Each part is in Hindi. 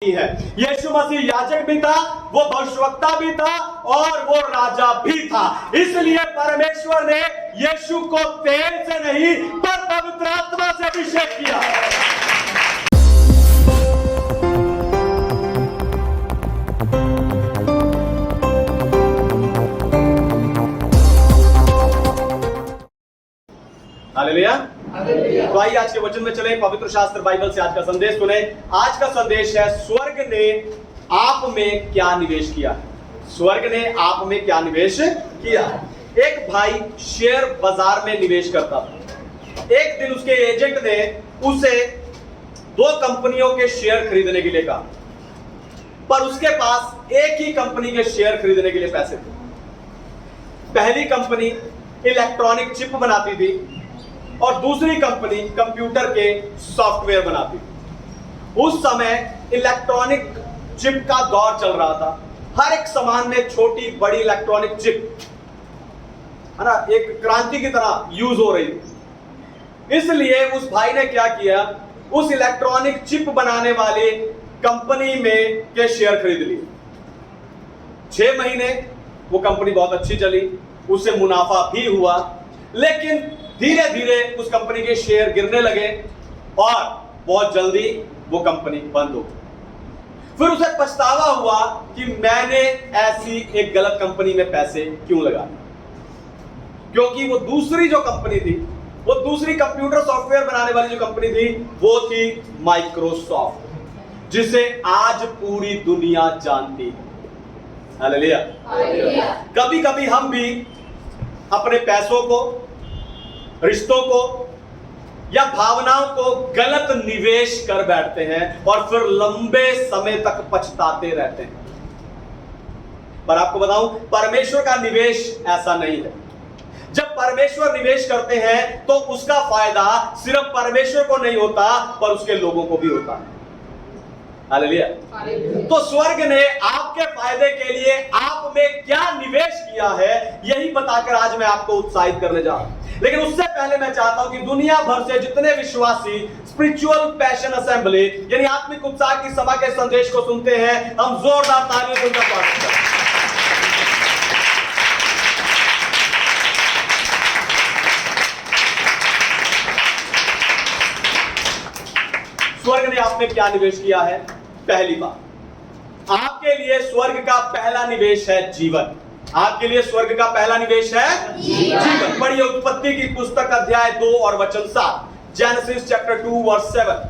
है। यीशु मसीह याजक भी था, वो भविष्यवक्ता भी था और वो राजा भी था। इसलिए परमेश्वर ने यीशु को तेल से नहीं पर पवित्र आत्मा से अभिषेक किया। हालेलुया। तो आइए आज के वचन में चले, पवित्र शास्त्र बाइबल से आज का संदेश सुने। आज का संदेश है, स्वर्ग ने आप में क्या निवेश किया है। स्वर्ग ने आप में क्या निवेश किया है। एक भाई शेयर बाजार में निवेश करता था। एक दिन उसके एजेंट ने उसे 2 कंपनियों के शेयर खरीदने के लिए कहा, पर उसके पास एक ही कंपनी के शेयर खरीदने के लिए पैसे थे। पहली कंपनी इलेक्ट्रॉनिक चिप बनाती थी और दूसरी कंपनी कंप्यूटर के सॉफ्टवेयर बनाती थी। उस समय इलेक्ट्रॉनिक चिप का दौर चल रहा था। हर एक सामान में छोटी बड़ी इलेक्ट्रॉनिक चिप है ना, एक क्रांति की तरह यूज हो रही थी। इसलिए उस भाई ने क्या किया, उस इलेक्ट्रॉनिक चिप बनाने वाली कंपनी में के शेयर खरीद लिए। 6 महीने वो कंपनी बहुत अच्छी चली, उससे मुनाफा भी हुआ, लेकिन धीरे धीरे उस कंपनी के शेयर गिरने लगे और बहुत जल्दी वो कंपनी बंद हो गई। फिर उसे पछतावा हुआ कि मैंने ऐसी एक गलत कंपनी में पैसे क्यों लगाए, क्योंकि वो दूसरी जो कंपनी थी, वो दूसरी कंप्यूटर सॉफ्टवेयर बनाने वाली जो कंपनी थी, वो थी माइक्रोसॉफ्ट, जिसे आज पूरी दुनिया जानती है। हालेलुया। कभी कभी हम भी अपने पैसों को, रिश्तों को या भावनाओं को गलत निवेश कर बैठते हैं और फिर लंबे समय तक पछताते रहते हैं। पर आपको बताऊं, परमेश्वर का निवेश ऐसा नहीं है। जब परमेश्वर निवेश करते हैं तो उसका फायदा सिर्फ परमेश्वर को नहीं होता, पर उसके लोगों को भी होता है। हालेलुया। तो स्वर्ग ने आपके फायदे के लिए आप में क्या निवेश किया है, यही बताकर आज मैं आपको उत्साहित करने जा रहा हूं। लेकिन उससे पहले मैं चाहता हूं कि दुनिया भर से जितने विश्वासी स्पिरिचुअल पैशन असेंबली यानी आत्मिक उत्साह की सभा के संदेश को सुनते हैं, हम जोरदार तालियों से उनका स्वागत करें। स्वर्ग ने आप में क्या निवेश किया है। पहली बात, आपके लिए स्वर्ग का पहला निवेश है जीवन। आपके लिए स्वर्ग का पहला निवेश है जीवन। पढ़िए उत्पत्ति की पुस्तक अध्याय 2 और वचन 7, जेनेसिस चैप्टर 2 वर्स 7।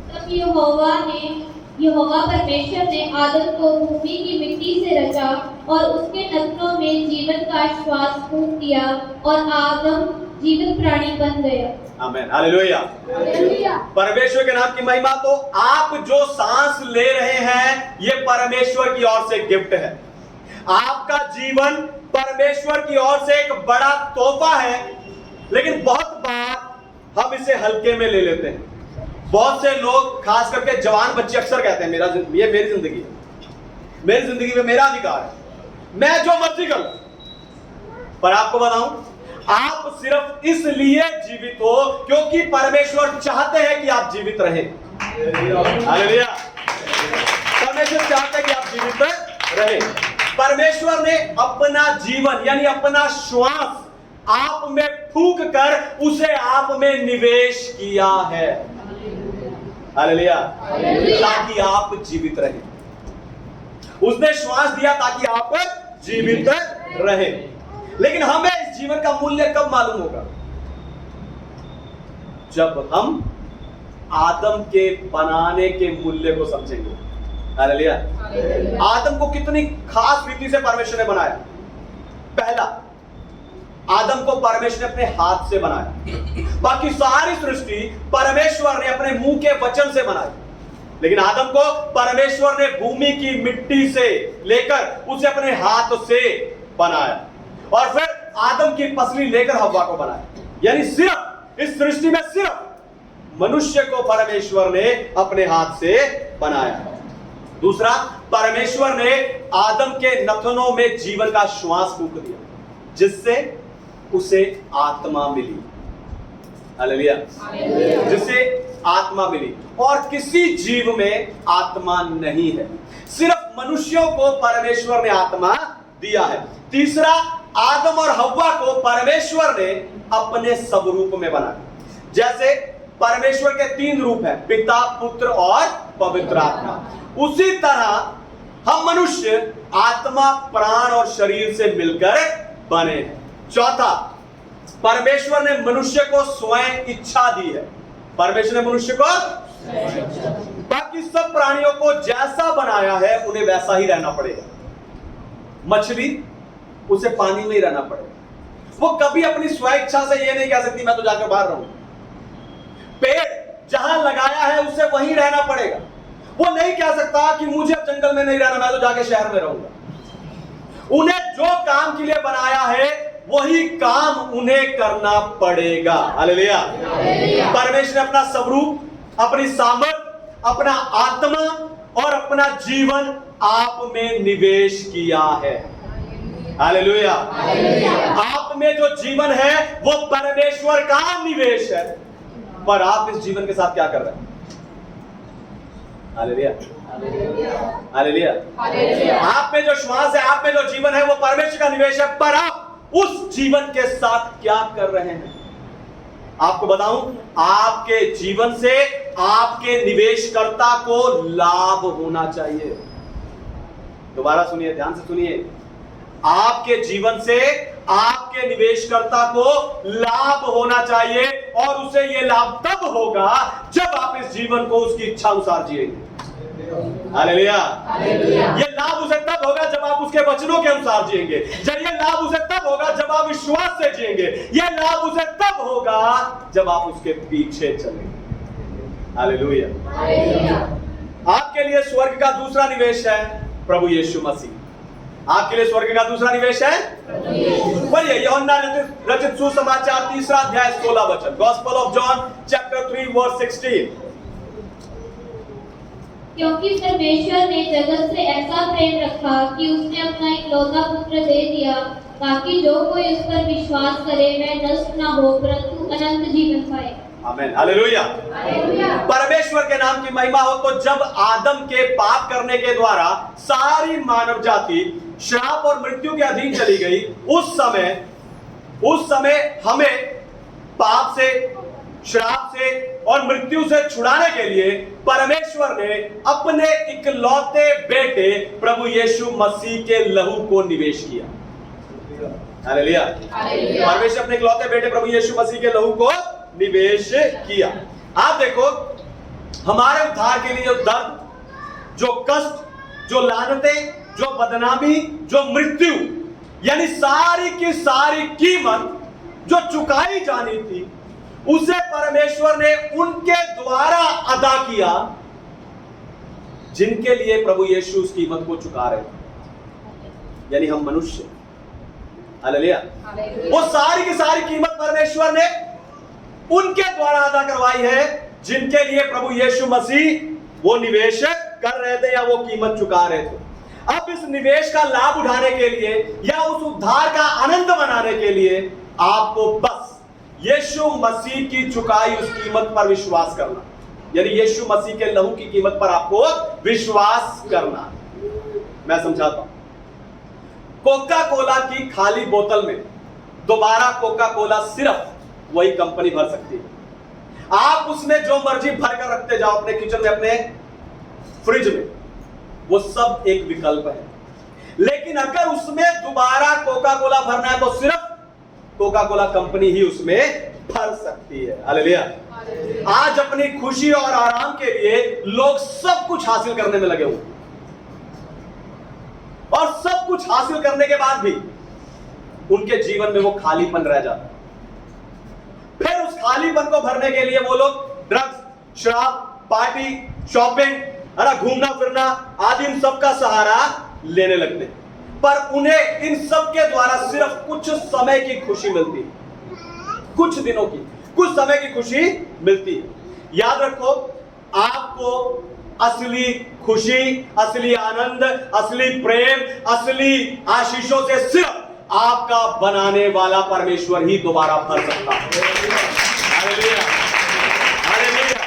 तब यहोवा परमेश्वर ने आदम को भूमि की मिट्टी से रचा और उसके नथनों में जीवन का श्वास फूंक दिया और आदम जीवित प्राणी बन गया। आमीन। हालेलुया। परमेश्वर के नाम की महिमा। तो आप जो सांस ले रहे हैं, ये परमेश्वर की ओर से गिफ्ट है। आपका जीवन परमेश्वर की ओर से एक बड़ा तोहफा है, लेकिन बहुत बार हम इसे हल्के में ले लेते हैं। बहुत से लोग, खास करके जवान बच्चे, अक्सर कहते हैं ये मेरी जिंदगी है, मेरी जिंदगी में मेरा अधिकार है, मैं जो मर्जी करूं। पर आपको बताऊं, आप सिर्फ इसलिए जीवित हो क्योंकि परमेश्वर चाहते हैं कि आप जीवित रहें। हालेलुया। परमेश्वर चाहते हैं कि आप जीवित रहें। परमेश्वर ने अपना जीवन यानी अपना श्वास आप में फूंक कर उसे आप में निवेश किया है। हालेलुया। ताकि आप जीवित रहें। उसने श्वास दिया ताकि आप जीवित रहें। लेकिन हमें इस जीवन का मूल्य कब मालूम होगा, जब हम आदम के बनाने के मूल्य को समझेंगे। हालेलुया। आदम को कितनी खास रीति से परमेश्वर ने बनाया। पहला, आदम को परमेश्वर ने अपने हाथ से बनाया। बाकी सारी सृष्टि परमेश्वर ने अपने मुंह के वचन से बनाई, लेकिन आदम को परमेश्वर ने भूमि की मिट्टी से लेकर उसे अपने हाथ से बनाया और फिर आदम की पसली लेकर हव्वा को बनाया। यानी सिर्फ इस सृष्टि में सिर्फ मनुष्य को परमेश्वर ने अपने हाथ से बनाया। दूसरा, परमेश्वर ने आदम के नथनों में जीवन का श्वास फूंक दिया, जिससे उसे आत्मा मिली। हालेलुया। जिससे आत्मा मिली और किसी जीव में आत्मा नहीं है, सिर्फ मनुष्यों को परमेश्वर ने आत्मा दिया है। तीसरा, आदम और हव्वा को परमेश्वर ने अपने स्वरूप में बनाया। जैसे परमेश्वर के 3 रूप हैं, पिता, पुत्र और पवित्र आत्मा, उसी तरह हम मनुष्य आत्मा, प्राण और शरीर से मिलकर बने हैं। चौथा, परमेश्वर ने मनुष्य को स्वयं इच्छा दी है। परमेश्वर ने मनुष्य को बाकी सब प्राणियों को जैसा बनाया है उन्हें वैसा ही रहना पड़ेगा। मछली, उसे पानी में ही रहना पड़ेगा, वो कभी अपनी स्व इच्छा से ये नहीं कह सकती मैं तो जाकर बाहर रहूं। पेड़ जहां लगाया है उसे वहीं रहना पड़ेगा, वो नहीं कह सकता कि मुझे अब जंगल में नहीं रहना, मैं तो जाके शहर में रहूंगा। उन्हें जो काम के लिए बनाया है वही काम उन्हें करना पड़ेगा। हालेलुया। परमेश्वर ने अपना स्वरूप, अपनी सामर्थ, अपना आत्मा और अपना जीवन आप में निवेश किया है। हालेलुया। आप में जो जीवन है वो परमेश्वर का निवेश है, पर आप इस जीवन के साथ क्या कर रहे हैं? हालेलुया। हालेलुया। आप में जो श्वास है, आप में जो जीवन है वो परमेश्वर का निवेश है, पर आप उस जीवन के साथ क्या कर रहे हैं? आपको बताऊं, आपके जीवन से आपके निवेशकर्ता को लाभ होना चाहिए। दोबारा सुनिए, ध्यान से सुनिए। आपके जीवन से आपके निवेशकर्ता को लाभ होना चाहिए, और उसे यह लाभ तब होगा जब आप इस जीवन को उसकी इच्छा अनुसार जिएंगे। हालेलुया। ये लाभ उसे तब होगा जब आप उसके वचनों के अनुसार जिएंगे। ये लाभ उसे तब होगा जब आप विश्वास से जिएंगे। ये लाभ उसे तब होगा जब आप उसके पीछे चलेंगे। हालेलुया। आपके लिए स्वर्ग का दूसरा निवेश है प्रभु यीशु मसीह। आपके लिए स्वर्ग का दूसरा निवेश है, पढ़िए यूहन्ना रचित सुसमाचार 3 अध्याय 16 वचन। Gospel of John chapter 3 verse 16। क्योंकि परमेश्वर ने जगत से ऐसा प्रेम रखा कि उसने अपना इकलौता पुत्र दे दिया, ताकि जो कोई उस पर विश्वास करे वह नष्ट न हो परंतु अनंत जीवन पाए। आमीन। हालेलुया। परमेश्वर के नाम की महिमा हो। तो जब आदम के पाप करने के द्वारा सारी मानव जाति श्राप और मृत्यु के अधीन चली गई, उस समय हमें पाप से, श्राप से और मृत्यु से छुड़ाने के लिए परमेश्वर ने अपने इकलौते बेटे प्रभु यीशु मसीह के लहू को निवेश किया। हालेलुया। परमेश्वर अपने इकलौते बेटे प्रभु यीशु मसीह के लहू को निवेश किया। आप देखो, हमारे उद्धार के लिए जो दर्द, जो कष्ट, जो लानतें, जो बदनामी, जो मृत्यु, यानी सारी की सारी कीमत जो चुकाई जानी थी, उसे परमेश्वर ने उनके द्वारा अदा किया जिनके लिए प्रभु यीशु उस कीमत को चुका रहे थे, यानी हम मनुष्य। हालेलुया। वो सारी की सारी कीमत परमेश्वर ने उनके द्वारा अदा करवाई है जिनके लिए प्रभु यीशु मसीह वो निवेश कर रहे थे या वो कीमत चुका रहे थे। अब इस निवेश का लाभ उठाने के लिए या उस उद्धार का आनंद मनाने के लिए आपको बस यीशु मसीह की चुकाई उस कीमत पर विश्वास करना, यानी यीशु मसीह के लहू की कीमत पर आपको विश्वास करना। मैं समझाता हूं। कोका कोला की खाली बोतल में दोबारा कोका कोला सिर्फ वही कंपनी भर सकती है। आप उसमें जो मर्जी भर कर रखते जाओ अपने किचन में, अपने फ्रिज में, वो सब एक विकल्प है। लेकिन अगर उसमें दोबारा कोका कोला भरना है तो सिर्फ कोका कोला कंपनी ही उसमें भर सकती है। हालेलुया। आज अपनी खुशी और आराम के लिए लोग सब कुछ हासिल करने में लगे हुए, और सब कुछ हासिल करने के बाद भी उनके जीवन में वो खालीपन रह जाता है। फिर उस खालीपन को भरने के लिए वो लोग ड्रग्स, शराब, पार्टी, शॉपिंग, घूमना फिरना आदि इन सब का सहारा लेने लगते, पर उन्हें इन सब के द्वारा सिर्फ कुछ समय की खुशी मिलती है, कुछ दिनों की, कुछ समय की खुशी मिलती है। याद रखो, आपको असली खुशी, असली आनंद, असली प्रेम, असली आशीषों से सिर्फ आपका बनाने वाला परमेश्वर ही दोबारा भर सकता है। हालेलुया। हालेलुया।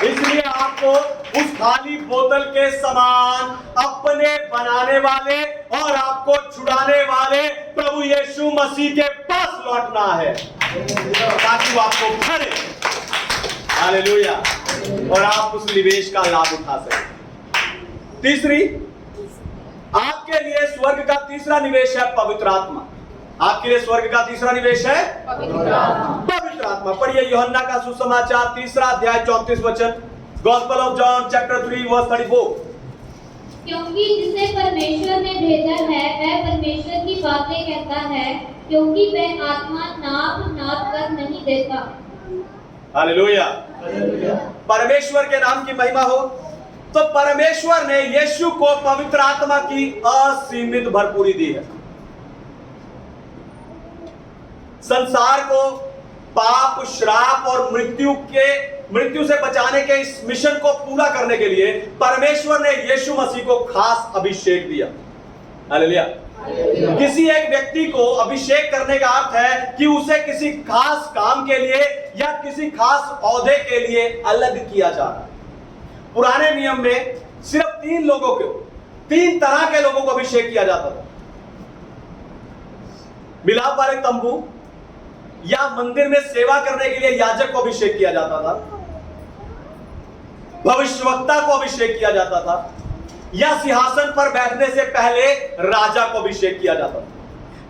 इसलिए आपको उस खाली बोतल के समान अपने बनाने वाले और आपको छुड़ाने वाले प्रभु यीशु मसीह के पास लौटना है ताकि वो आपको भरे, हालेलुया, और आप उस निवेश का लाभ उठा सकें। तीसरी, आपके लिए स्वर्ग का तीसरा निवेश है पवित्र आत्मा। आपके लिए स्वर्ग का तीसरा निवेश है पवित्र आत्मा। पढ़िए यूहन्ना का सुसमाचार 3 अध्याय 34 वचन, gospel of John chapter 3 verse 34। क्योंकि जिसे परमेश्वर ने भेजा है वह परमेश्वर की बातें कहता है, क्योंकि वह आत्मा नाप कर नहीं देता। हालेलुया, परमेश्वर के नाम की महिमा हो। तो परमेश्वर ने यीशु को पवित्र आत्मा की असीमित भरपूरी दी है। संसार को पाप, श्राप और मृत्यु से बचाने के इस मिशन को पूरा करने के लिए परमेश्वर ने यीशु मसीह को खास अभिषेक दिया। हालेलुया। किसी एक व्यक्ति को अभिषेक करने का अर्थ है कि उसे किसी खास काम के लिए या किसी खास ओहदे के लिए अलग किया जा रहा है। पुराने नियम में सिर्फ 3 तरह के लोगों को अभिषेक किया जाता था। मिलाप वाले तंबू या मंदिर में सेवा करने के लिए याजक को अभिषेक किया जाता था, भविष्यवक्ता को अभिषेक किया जाता था, या सिंहासन पर बैठने से पहले राजा को अभिषेक किया जाता था।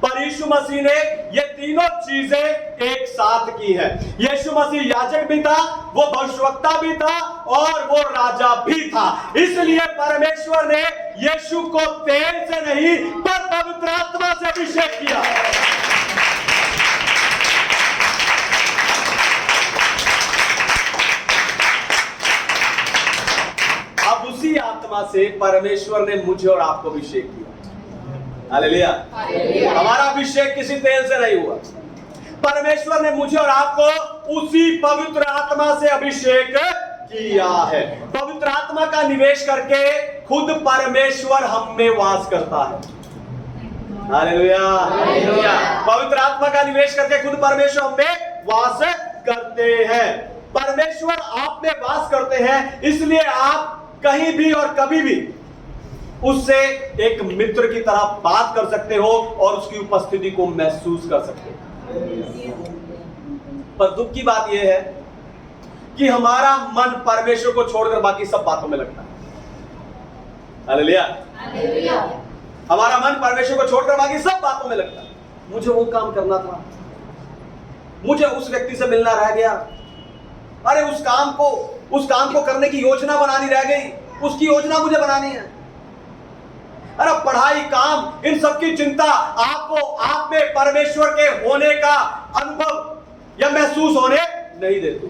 पर यीशु मसीह ने ये तीनों चीजें एक साथ की है। यीशु मसीह याजक भी था, वो भविष्यवक्ता भी था और वो राजा भी था। इसलिए परमेश्वर ने यीशु को तेल से नहीं पर पवित्र आत्मा से अभिषेक किया। अब उसी आत्मा से परमेश्वर ने मुझे और आपको अभिषेक किया। हालेलुया। हमारा अभिषेक किसी तेल से नहीं हुआ, परमेश्वर ने मुझे और आपको उसी पवित्र आत्मा से अभिषेक किया है। पवित्र आत्मा का निवेश करके खुद परमेश्वर हम में वास करता है। हालेलुया। पवित्र आत्मा का निवेश करके खुद परमेश्वर हम में वास करते हैं। परमेश्वर आप में वास करते हैं, इसलिए आप कहीं भी और कभी भी उससे एक मित्र की तरह बात कर सकते हो और उसकी उपस्थिति को महसूस कर सकते हो। पर दुख की बात यह है कि हमारा मन परमेश्वर को छोड़कर बाकी सब बातों में लगता है। हालेलुया। हमारा मन परमेश्वर को छोड़कर बाकी सब बातों में लगता है। मुझे वो काम करना था, मुझे उस व्यक्ति से मिलना रह गया, अरे उस काम को करने की योजना बनानी रह गई, उसकी योजना मुझे बनानी है। अरे पढ़ाई, काम, इन सब की चिंता आपको आप में परमेश्वर के होने का अनुभव या महसूस होने नहीं देते।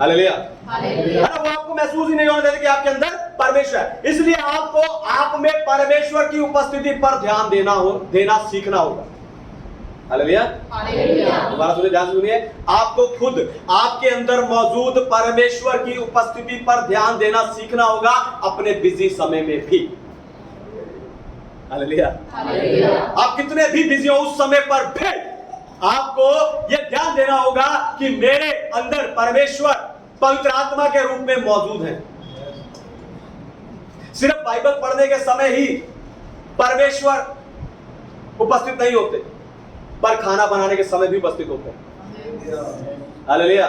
हालेलुया। अरे वो आपको महसूस ही नहीं होने देते कि आपके अंदर परमेश्वर है। इसलिए आपको आप में परमेश्वर की उपस्थिति पर ध्यान देना सीखना होगा। हालेलुया। दोबारा सुनिए, ध्यान से सुनिए। आपको खुद आपके अंदर मौजूद परमेश्वर की उपस्थिति पर ध्यान देना सीखना होगा, अपने बिजी समय में भी। हालेलुया। आप कितने भी बिजी हो उस समय पर भी आपको यह ध्यान देना होगा कि मेरे अंदर परमेश्वर पवित्र आत्मा के रूप में मौजूद है। सिर्फ बाइबल पढ़ने के समय ही परमेश्वर उपस्थित नहीं होते, पर खाना बनाने के समय भी उपस्थित होते हैं। हालेलुया।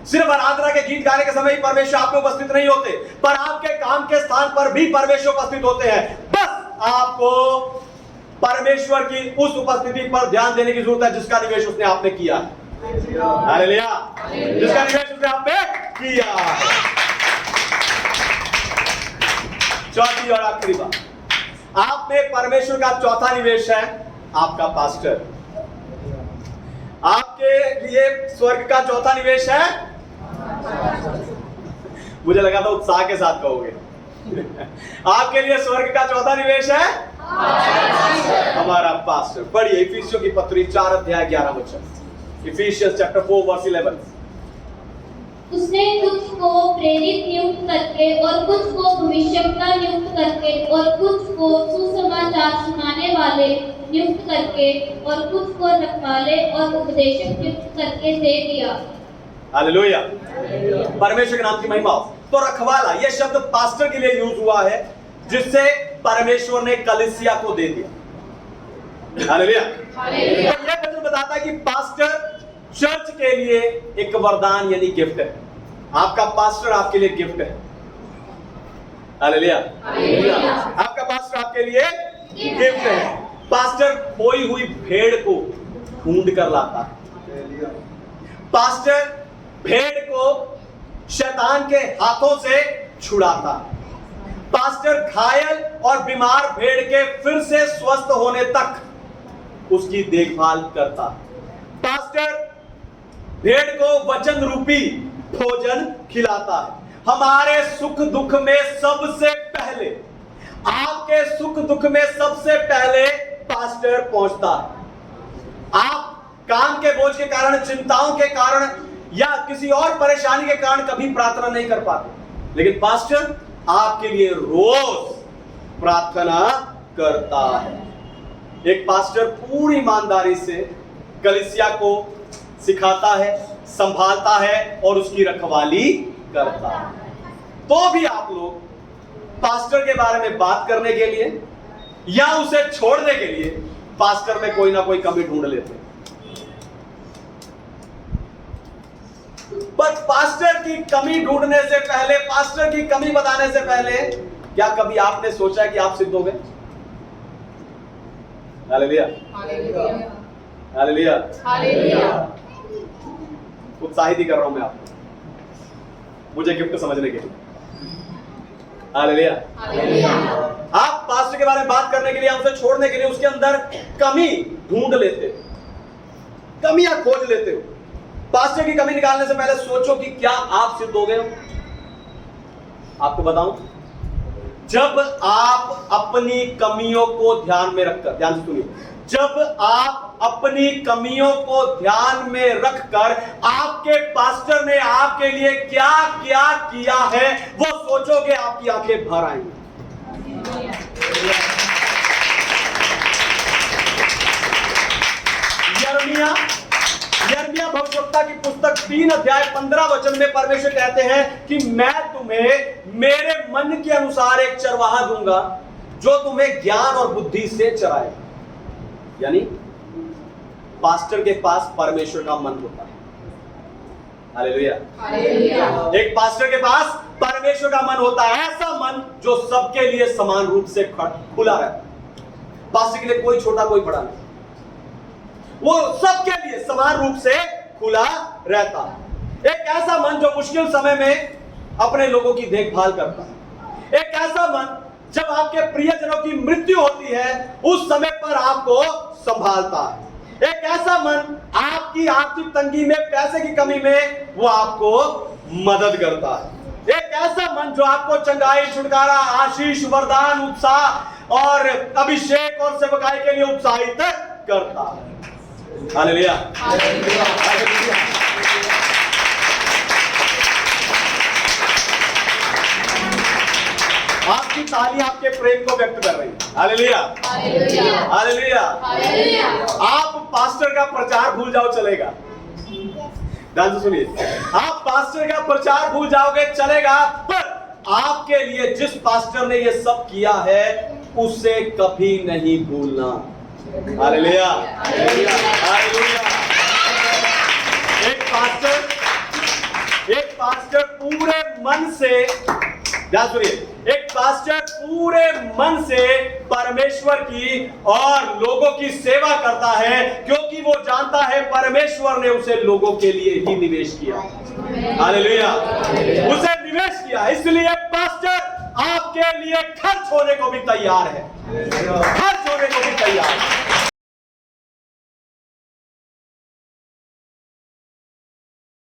सिर्फ आराधना के गीत गाने के समय ही परमेश्वर आप में उपस्थित नहीं होते, पर आपके काम के स्थान पर भी परमेश्वर उपस्थित होते हैं। बस आपको परमेश्वर की उस उपस्थिति पर ध्यान देने की जरूरत है जिसका निवेश उसने आप में किया। हालेलुया। जिसका निवेश उसने आप में किया। चौथी और आखिरी बात, आप में परमेश्वर का चौथा निवेश है आपका पास्टर। आपके लिए स्वर्ग का चौथा निवेश है, मुझे लगा था उत्साह के साथ कहोगे। आपके लिए स्वर्ग का चौथा निवेश है हमारा पास्टर। पढ़िए इफिसियों की पत्री 4 अध्याय 11 वचन। Ephesians chapter 4 verse 11। उसने कुछ को प्रेरित नियुक्त करके और कुछ को भविष्यवक्ता नियुक्त करके और कुछ को सुसमाचार सुनाने वाले नियुक्त करके और कुछ को रखवाले और उपदेशक नियुक्त करके दे दिया। हालेलुया, परमेश्वर के नाम की महिमा हो। तो रखवाला ये शब्द पास्टर के लिए यूज हुआ है, जिससे परमेश्वर ने कलीसिया को दे दिया। हालेलुया। तो यह वचन बताता है कि पास्टर चर्च के लिए एक वरदान यानी गिफ्ट है। आपका पास्टर आपके लिए गिफ्ट है। हालेलुया। आपका पास्टर आपके लिए गिफ्ट है। पास्टर खोई हुई भेड़ को ढूंढ कर लाता है। पास्टर भेड़ को शैतान के हाथों से छुड़ाता है। पास्टर घायल और बीमार भेड़ के फिर से स्वस्थ होने तक उसकी देखभाल करता है। पास्टर भेड़ को वचन रूपी भोजन खिलाता है। हमारे सुख दुख में सबसे पहले, आपके सुख दुख में सबसे पहले पास्टर पहुंचता है। आप काम के बोझ के कारण, चिंताओं के कारण या किसी और परेशानी के कारण कभी प्रार्थना नहीं कर पाते, लेकिन पास्टर आपके लिए रोज प्रार्थना करता है। एक पास्टर पूरी ईमानदारी से कलीसिया को सिखाता है, संभालता है और उसकी रखवाली करता है। तो भी आप लोग पास्टर के बारे में बात करने के लिए या उसे छोड़ने के लिए पास्टर में कोई ना कोई कमी ढूंढ लेते हैं। पर पास्टर की कमी ढूंढने से पहले, पास्टर की कमी बताने से पहले, क्या कभी आपने सोचा कि आप सिद्ध हो गए? Hallelujah, hallelujah, hallelujah. उत्साहित ही कर रहा हूं मैं आपको, मुझे गिफ्ट समझने के लिए। हालेलुया। आप पास्टर के बारे में बात करने के लिए, उसे छोड़ने के लिए उसके अंदर कमी ढूंढ लेते हो, कमियां खोज लेते हो। पास्टर की कमी निकालने से पहले सोचो कि क्या आप सिद्ध हो गए हो। आपको बताऊं, जब आप अपनी कमियों को ध्यान में रखकर, ध्यान से सुनिए, जब आप अपनी कमियों को ध्यान में रखकर आपके पास्टर ने आपके लिए क्या क्या किया है वो सोचोगे, आपकी आंखें भर आएंगी। यिर्मयाह भविष्यवक्ता की पुस्तक 3 अध्याय 15 वचन में परमेश्वर कहते हैं कि मैं तुम्हें मेरे मन के अनुसार एक चरवाहा दूंगा जो तुम्हें ज्ञान और बुद्धि से चराएगा। यानी पास्टर के पास परमेश्वर का मन होता है। हालेलुया। एक पास्टर के पास परमेश्वर का मन होता है, ऐसा मन जो सबके लिए समान रूप से खुला रहता है। पास्टर के लिए कोई छोटा कोई बड़ा नहीं, वो सबके लिए समान रूप से खुला रहता है। एक ऐसा मन जो मुश्किल समय में अपने लोगों की देखभाल करता है। एक ऐसा मन जब आपके प्रियजनों की मृत्यु होती है उस समय पर आपको संभालता है। एक ऐसा मन आपकी आर्थिक तंगी में, पैसे की कमी में वो आपको मदद करता है। एक ऐसा मन जो आपको चंगाई, छुटकारा, आशीष, वरदान, उत्साह और अभिषेक और सेवकाई के लिए उत्साहित करता है। हालेलुया। आपकी ताली आपके प्रेम को व्यक्त कर रही है। Hallelujah, hallelujah, hallelujah. आप पास्टर का प्रचार भूल जाओ चलेगा। ध्यान से सुनिए, आप पास्टर का प्रचार भूल जाओगे चलेगा, पर आपके लिए जिस पास्टर ने ये सब किया है उसे कभी नहीं भूलना। Hallelujah, hallelujah, hallelujah. एक पास्टर पूरे मन से, ध्यान सुनिए, एक पास्टर पूरे मन से परमेश्वर की और लोगों की सेवा करता है, क्योंकि वो जानता है परमेश्वर ने उसे लोगों के लिए ही निवेश किया। हालेलुया, उसे निवेश किया, इसलिए पास्टर आपके लिए खर्च होने को भी तैयार है।